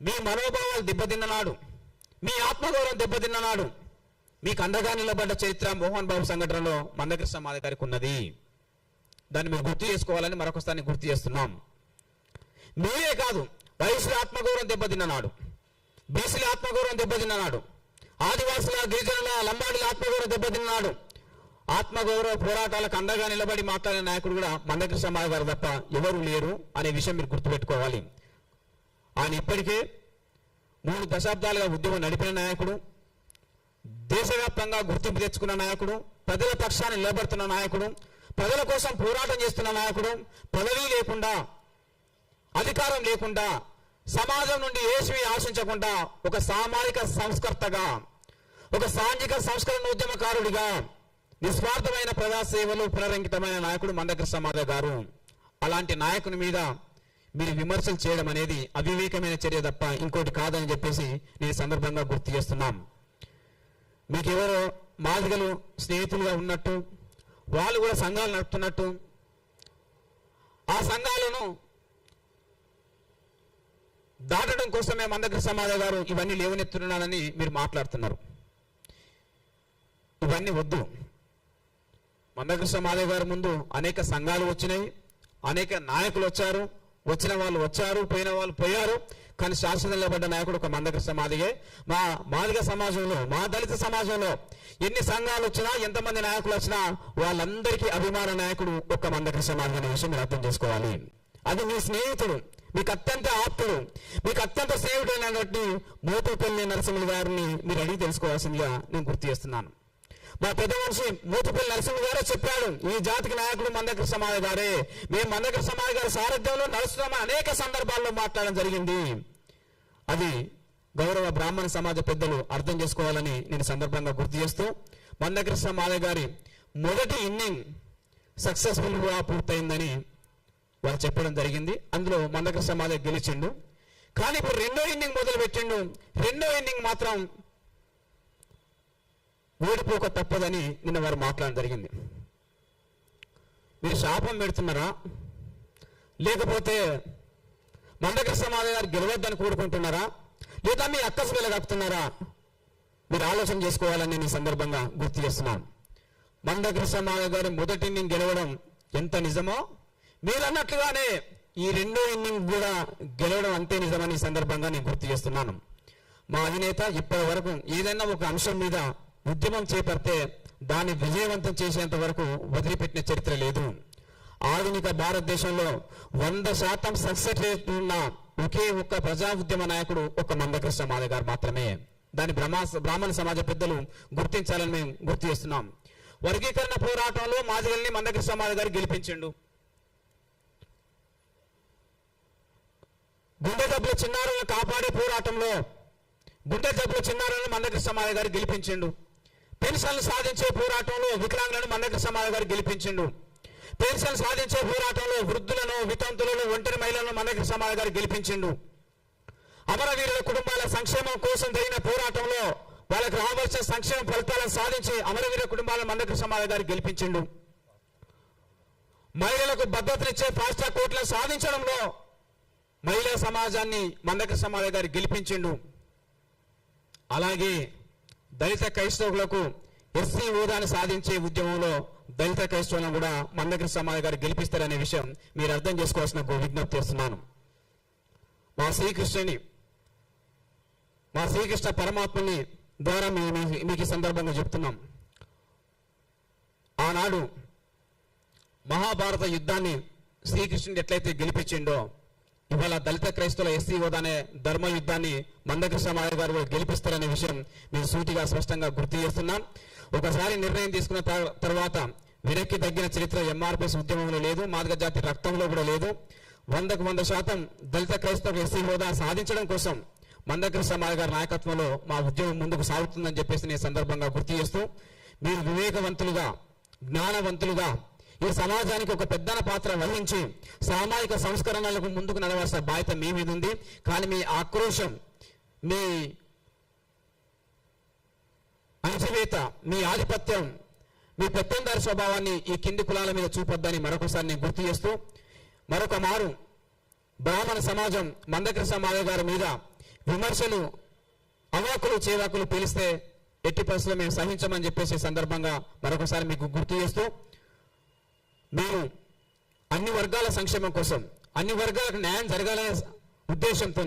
మీ మనోభావాలు దెబ్బతిన్ననాడు, మీ ఆత్మగౌరవం దెబ్బతిన్ననాడు మీకు అండగా నిలబడ్డ చరిత్ర మోహన్ బాబు సంఘటనలో మందకృష్ణ మాదిగ గారికి ఉన్నది. దాన్ని మీరు గుర్తు చేసుకోవాలని మరొకసారి గుర్తు చేస్తున్నాం. మీరే కాదు, వైశ్యుల ఆత్మగౌరవం దెబ్బతిన్ననాడు, బీసీల ఆత్మగౌరవం దెబ్బతిన్ననాడు, ఆదివాసుల, గిరిజనుల, లంబాడీల ఆత్మగౌరవం దెబ్బతిన్నాడు. ఆత్మగౌరవ పోరాటాలకు అండగా నిలబడి మాట్లాడిన నాయకుడు కూడా మందకృష్ణ మాదిగ గారు తప్ప ఎవరు లేరు అనే విషయం మీరు గుర్తుపెట్టుకోవాలి. ఆయన ఇప్పటికే 3 దశాబ్దాలుగా ఉద్యమం నడిపిన నాయకుడు, దేశవ్యాప్తంగా గుర్తింపు తెచ్చుకున్న నాయకుడు, ప్రజల పక్షాన్ని నిలబడుతున్న నాయకుడు, ప్రజల కోసం పోరాటం చేస్తున్న నాయకుడు, పదవి లేకుండా, అధికారం లేకుండా, సమాజం నుండి ఏసీ ఆశించకుండా ఒక సామాజిక సంస్కర్తగా, ఒక సాంఘిక సంస్కరణ ఉద్యమకారుడిగా నిస్వార్థమైన ప్రజాసేవలు పునరంకితమైన నాయకుడు మందకృష్ణ మాదిగ గారు. అలాంటి నాయకుని మీద మీరు విమర్శలు చేయడం అనేది అవివేకమైన చర్య తప్ప ఇంకోటి కాదని చెప్పేసి నేను సందర్భంగా గుర్తు చేస్తున్నాం. మీకు ఎవరో మాదిగలు స్నేహితులుగా ఉన్నట్టు, వాళ్ళు కూడా సంఘాలు నడుపుతున్నట్టు, ఆ సంఘాలను దాటడం కోసమే మందకృష్ణ మాదిగ గారు ఇవన్నీ లేవనెత్తున్నానని మీరు మాట్లాడుతున్నారు. ఇవన్నీ వద్దు. మందకృష్ణ మాదిగ గారి ముందు అనేక సంఘాలు వచ్చినాయి, అనేక నాయకులు వచ్చారు, వచ్చిన వాళ్ళు వచ్చారు, పోయిన వాళ్ళు పోయారు. కానీ శాశ్వత నిలబడ్డ నాయకుడు ఒక మందకృష్ణ మాదిగే. మా మాదిగ సమాజంలో, మా దళిత సమాజంలో ఎన్ని సంఘాలు వచ్చినా, ఎంతమంది నాయకులు వచ్చినా వాళ్ళందరికీ అభిమాన నాయకుడు ఒక్క మందకృష్ణ మాదిగ అనే విషయం మీరు అర్థం చేసుకోవాలి. అది మీ స్నేహితుడు, మీకు అత్యంత ఆప్తుడు, మీకు అత్యంత స్నేహితుడైనటువంటి మోతుపల్లి నరసింహులు గారిని మీరు అడిగి తెలుసుకోవాల్సిందిగా నేను గుర్తు చేస్తున్నాను. మా పెద్ద మనిషి మోతుపల్లి నరసింహ గారే చెప్పాడు, ఈ జాతికి నాయకుడు మందకృష్ణ మాదిగ గారే. మేము మందకృష్ణ మాదిగ గారి సారథ్యంలో నడుస్తున్నామని అనేక సందర్భాల్లో మాట్లాడడం జరిగింది. అది గౌరవ బ్రాహ్మణ సమాజ పెద్దలు అర్థం చేసుకోవాలని నేను సందర్భంగా గుర్తు చేస్తూ, మందకృష్ణ మాదిగ గారి మొదటి ఇన్నింగ్ సక్సెస్ఫుల్గా పూర్తయిందని వాళ్ళు చెప్పడం జరిగింది. అందులో మందకృష్ణ మాదిగ గెలిచిండు. కానీ ఇప్పుడు రెండో ఇన్నింగ్ మొదలు పెట్టిండు. రెండో ఇన్నింగ్ మాత్రం ఓడిపోక తప్పదని నిన్న వారు మాట్లాడడం జరిగింది. మీరు శాపం పెడుతున్నారా, లేకపోతే మందకృష్ణ మాదిగ గారు గెలవద్దని కోరుకుంటున్నారా, లేదా మీ అక్కసు వెలగక్కుతున్నారా? మీరు ఆలోచన చేసుకోవాలని నేను ఈ సందర్భంగా గుర్తు చేస్తున్నాను. మందకృష్ణ మాదిగ గారి మొదటి ఇన్నింగ్ గెలవడం ఎంత నిజమో, మీరు అన్నట్లుగానే ఈ రెండో ఇన్నింగ్ కూడా గెలవడం అంతే నిజమని ఈ సందర్భంగా నేను గుర్తు చేస్తున్నాను. మా అధినేత ఇప్పటి వరకు ఏదైనా ఒక అంశం మీద ఉద్యమం చేపడితే దాన్ని విజయవంతం చేసేంత వరకు వదిలిపెట్టిన చరిత్ర లేదు. ఆధునిక భారతదేశంలో 100% సక్సెస్ రేట్ ఉన్న ఒకే ఒక్క ప్రజా ఉద్యమ నాయకుడు ఒక మందకృష్ణ మాదిగ గారు మాత్రమే. దాన్ని బ్రాహ్మణ సమాజ పెద్దలు గుర్తించాలని మేము గుర్తు చేస్తున్నాం. వర్గీకరణ పోరాటంలో మాదిగల్ని మందకృష్ణ మాదిగ గారు గెలిపించిండు. గుండె జబ్బుల చిన్నారులను కాపాడే పోరాటంలో గుండె జబ్బుల చిన్నారులను మందకృష్ణ మాదిగ గారు గెలిపించిండు. పెన్షన్లు సాధించే పోరాటంలో వికలాంగులను మందకృష్ణ మాదిగ గారు గెలిపించిండు. పెన్షన్ సాధించే పోరాటంలో వృద్ధులను, వితంతులను, ఒంటరి మహిళలను మందకృష్ణ మాదిగ గారు గెలిపించిండు. అమరవీరుల కుటుంబాల సంక్షేమం కోసం జరిగిన పోరాటంలో వాళ్ళకి రావాల్సిన సంక్షేమ ఫలితాలను సాధించి అమరవీరుల కుటుంబాలను మందకృష్ణ మాదిగ గారు గెలిపించిండు. మహిళలకు భద్రతనిచ్చే ఫాస్ట్ ట్రాక్ కోర్టులను సాధించడంలో మహిళా సమాజాన్ని మందకృష్ణ మాదిగ గారు గెలిపించిండు. అలాగే దళిత క్రైస్తవులకు ఎస్సీ హోదాను సాధించే ఉద్యమంలో దళిత క్రైస్తవులను కూడా మందకృష్ణ మాదిగ గారు గెలిపిస్తారనే విషయం మీరు అర్థం చేసుకోవాల్సిన విజ్ఞప్తి చేస్తున్నాను. మా శ్రీకృష్ణ పరమాత్మని ద్వారా మీకు ఈ సందర్భంగా చెప్తున్నాం. ఆనాడు మహాభారత యుద్ధాన్ని శ్రీకృష్ణుడు ఎట్లయితే గెలిపించిండో, ఇవాళ దళిత క్రైస్తవుల ఎస్సీ హోదా అనే ధర్మ యుద్ధాన్ని మందకృష్ణ మాదిగ గారు గెలిపిస్తారనే విషయం మేము సూటిగా స్పష్టంగా గుర్తు చేస్తున్నాం. ఒకసారి నిర్ణయం తీసుకున్న తర్వాత వెనక్కి తగ్గిన చరిత్ర ఎంఆర్పిఎస్ ఉద్యమంలో లేదు, మాదిగ జాతి రక్తంలో కూడా లేదు. 100% దళిత క్రైస్తవ ఎస్సీ హోదా సాధించడం కోసం మందకృష్ణ మాదిగ గారి నాయకత్వంలో మా ఉద్యమం ముందుకు సాగుతుందని చెప్పేసి నేను సందర్భంగా గుర్తు చేస్తూ, మీరు వివేకవంతులుగా, జ్ఞానవంతులుగా ఈ సమాజానికి ఒక పెద్దన పాత్ర వహించి సామాజిక సంస్కరణలకు ముందుకు నడవాల్సిన బాధ్యత మీ మీద ఉంది. కానీ మీ ఆక్రోశం, మీ అణచివేత, మీ ఆధిపత్యం, మీ పెత్తందారి స్వభావాన్ని ఈ కింది కులాల మీద చూపొద్దని మరొకసారి నేను గుర్తు చేస్తూ, మరొక మారు బ్రాహ్మణ సమాజం మందకృష్ణ మాదిగ గారి మీద విమర్శలు అవాకులు చేవాకులు పీలిస్తే ఎట్టి పరిస్థితుల్లో మేము సహించమని చెప్పేసి సందర్భంగా మరొకసారి మీకు గుర్తు చేస్తూ, మేము అన్ని వర్గాల సంక్షేమం కోసం, అన్ని వర్గాలకు న్యాయం జరగాలనే ఉద్దేశంతో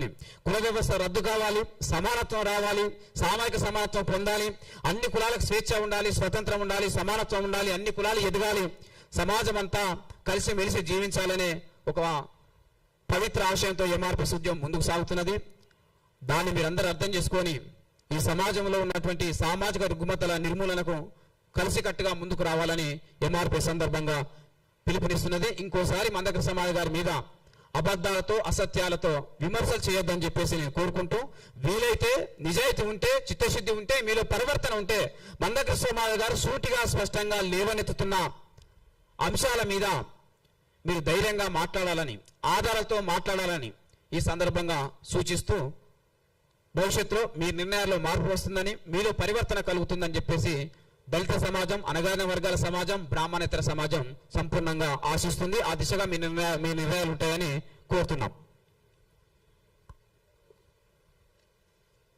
కుల వ్యవస్థ రద్దు కావాలి, సమానత్వం రావాలి, సామాజిక సమానత్వం పొందాలి, అన్ని కులాలకు స్వేచ్ఛ ఉండాలి, స్వతంత్రం ఉండాలి, సమానత్వం ఉండాలి, అన్ని కులాలు ఎదగాలి, సమాజం అంతా కలిసి మెలిసి జీవించాలనే ఒక పవిత్ర ఆశయంతో ఎంఆర్పీఎస్ ఉద్యమం ముందుకు సాగుతున్నది. దాన్ని మీరందరూ అర్థం చేసుకొని ఈ సమాజంలో ఉన్నటువంటి సామాజిక రుగ్మతల నిర్మూలనకు కలిసికట్టుగా ముందుకు రావాలని ఎంఆర్పీఎస్ సందర్భంగా పిలుపునిస్తున్నది. ఇంకోసారి మందకృష్ణ సమాధి గారి మీద అబద్ధాలతో అసత్యాలతో విమర్శలు చేయొద్దని చెప్పేసి నేను కోరుకుంటూ, వీలైతే నిజాయితీ ఉంటే, చిత్తశుద్ధి ఉంటే, మీలో పరివర్తన ఉంటే మందకృష్ణ సమాధి గారు సూటిగా స్పష్టంగా లేవనెత్తుతున్న అంశాల మీద మీరు ధైర్యంగా మాట్లాడాలని, ఆధారాలతో మాట్లాడాలని ఈ సందర్భంగా సూచిస్తూ, భవిష్యత్తులో మీ నిర్ణయాల్లో మార్పు వస్తుందని, మీలో పరివర్తన కలుగుతుందని చెప్పేసి దళిత సమాజం, అణగారిన వర్గాల సమాజం, బ్రాహ్మణేతర సమాజం సంపూర్ణంగా ఆశిస్తుంది. ఆ దిశగా మీ నిర్ణయాలు ఉంటాయని కోరుతున్నాం.